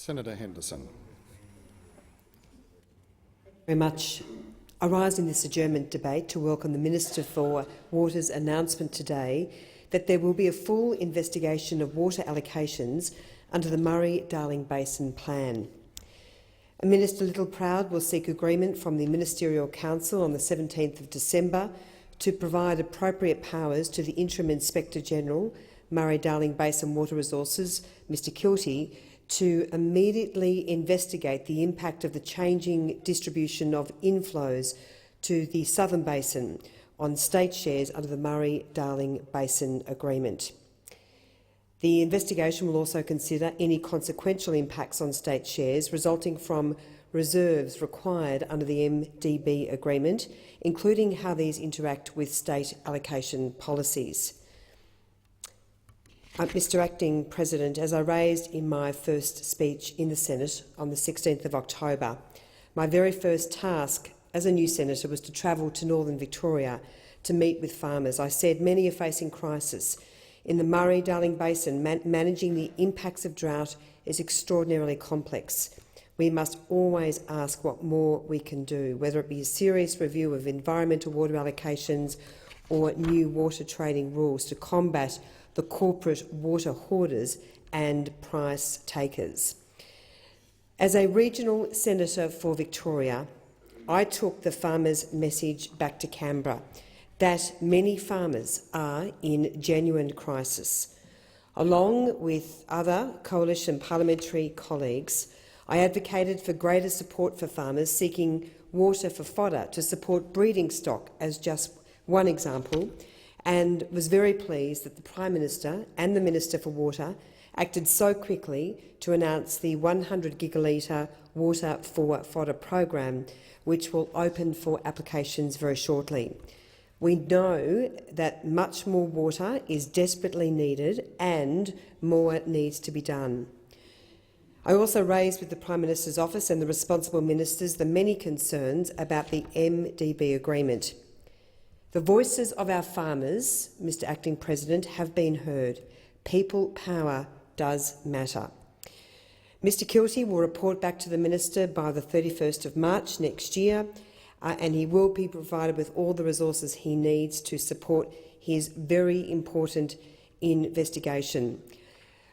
Senator Henderson. Very much. I rise in this adjournment debate to welcome the Minister for Water's announcement today that there will be a full investigation of water allocations under the Murray-Darling Basin Plan. Minister Littleproud will seek agreement from the Ministerial Council on the 17th of December to provide appropriate powers to the Interim Inspector-General, Murray-Darling Basin Water Resources, Mr Kilty, to immediately investigate the impact of the changing distribution of inflows to the Southern Basin on state shares under the Murray-Darling Basin Agreement. The investigation will also consider any consequential impacts on state shares resulting from reserves required under the MDBA agreement, including how these interact with state allocation policies. Mr Acting President, as I raised in my first speech in the Senate on the 16th of October, my very first task as a new senator was to travel to northern Victoria to meet with farmers. I said many are facing crisis. In the Murray-Darling Basin, managing the impacts of drought is extraordinarily complex. We must always ask what more we can do, whether it be a serious review of environmental water allocations or new water trading rules to combat the corporate water hoarders and price takers. As a regional senator for Victoria, I took the farmers' message back to Canberra that many farmers are in genuine crisis. Along with other coalition parliamentary colleagues, I advocated for greater support for farmers seeking water for fodder to support breeding stock as just one example, and was very pleased that the Prime Minister and the Minister for Water acted so quickly to announce the 100 gigalitre Water for Fodder program, which will open for applications very shortly. We know that much more water is desperately needed and more needs to be done. I also raised with the Prime Minister's office and the responsible ministers the many concerns about the MDB agreement. The voices of our farmers, Mr Acting President, have been heard. People power does matter. Mr Kilty will report back to the Minister by the 31st of March next year, and he will be provided with all the resources he needs to support his very important investigation.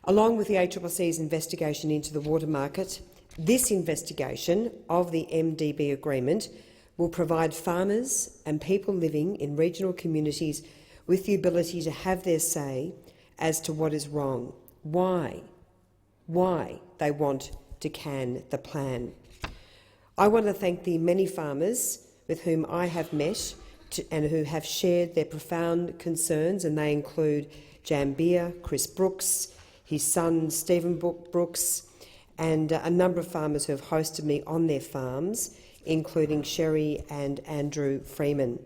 Along with the ACCC's investigation into the water market, this investigation of the MDB agreement will provide farmers and people living in regional communities with the ability to have their say as to what is wrong, why they want to can the plan. I want to thank the many farmers with whom I have met and who have shared their profound concerns, and they include Jambeer, Chris Brooks, his son Stephen Brooks, and a number of farmers who have hosted me on their farms, including Sherry and Andrew Freeman.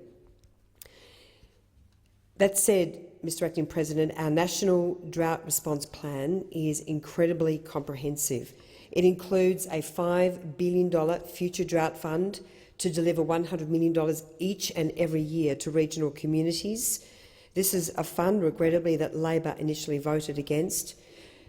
That said, Mr Acting President, our National Drought Response Plan is incredibly comprehensive. It includes a $5 billion future drought fund to deliver $100 million each and every year to regional communities. This is a fund, regrettably, that Labor initially voted against.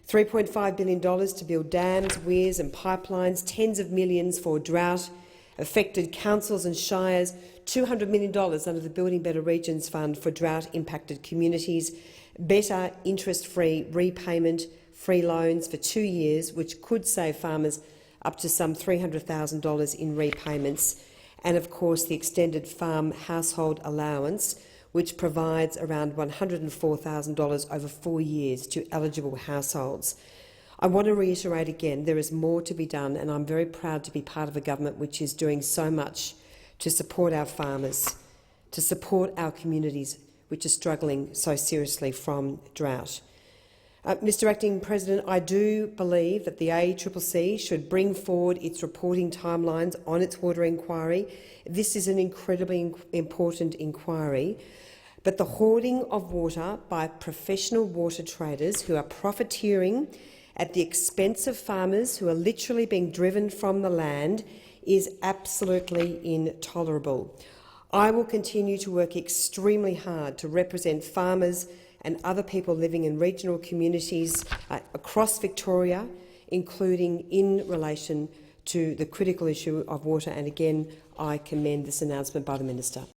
$3.5 billion to build dams, weirs and pipelines, tens of millions for drought-affected councils and shires, $200 million under the Building Better Regions Fund for drought-impacted communities, better interest-free repayment, free loans for 2 years, which could save farmers up to some $300,000 in repayments, and of course the extended farm household allowance, which provides around $104,000 over 4 years to eligible households. I want to reiterate again, there is more to be done, and I'm very proud to be part of a government which is doing so much to support our farmers, to support our communities which are struggling so seriously from drought. Mr Acting President, I do believe that the ACCC should bring forward its reporting timelines on its water inquiry. This is an incredibly important inquiry, but the hoarding of water by professional water traders who are profiteering at the expense of farmers who are literally being driven from the land is absolutely intolerable. I will continue to work extremely hard to represent farmers and other people living in regional communities across Victoria including in relation to the critical issue of water. And again, I commend this announcement by the Minister.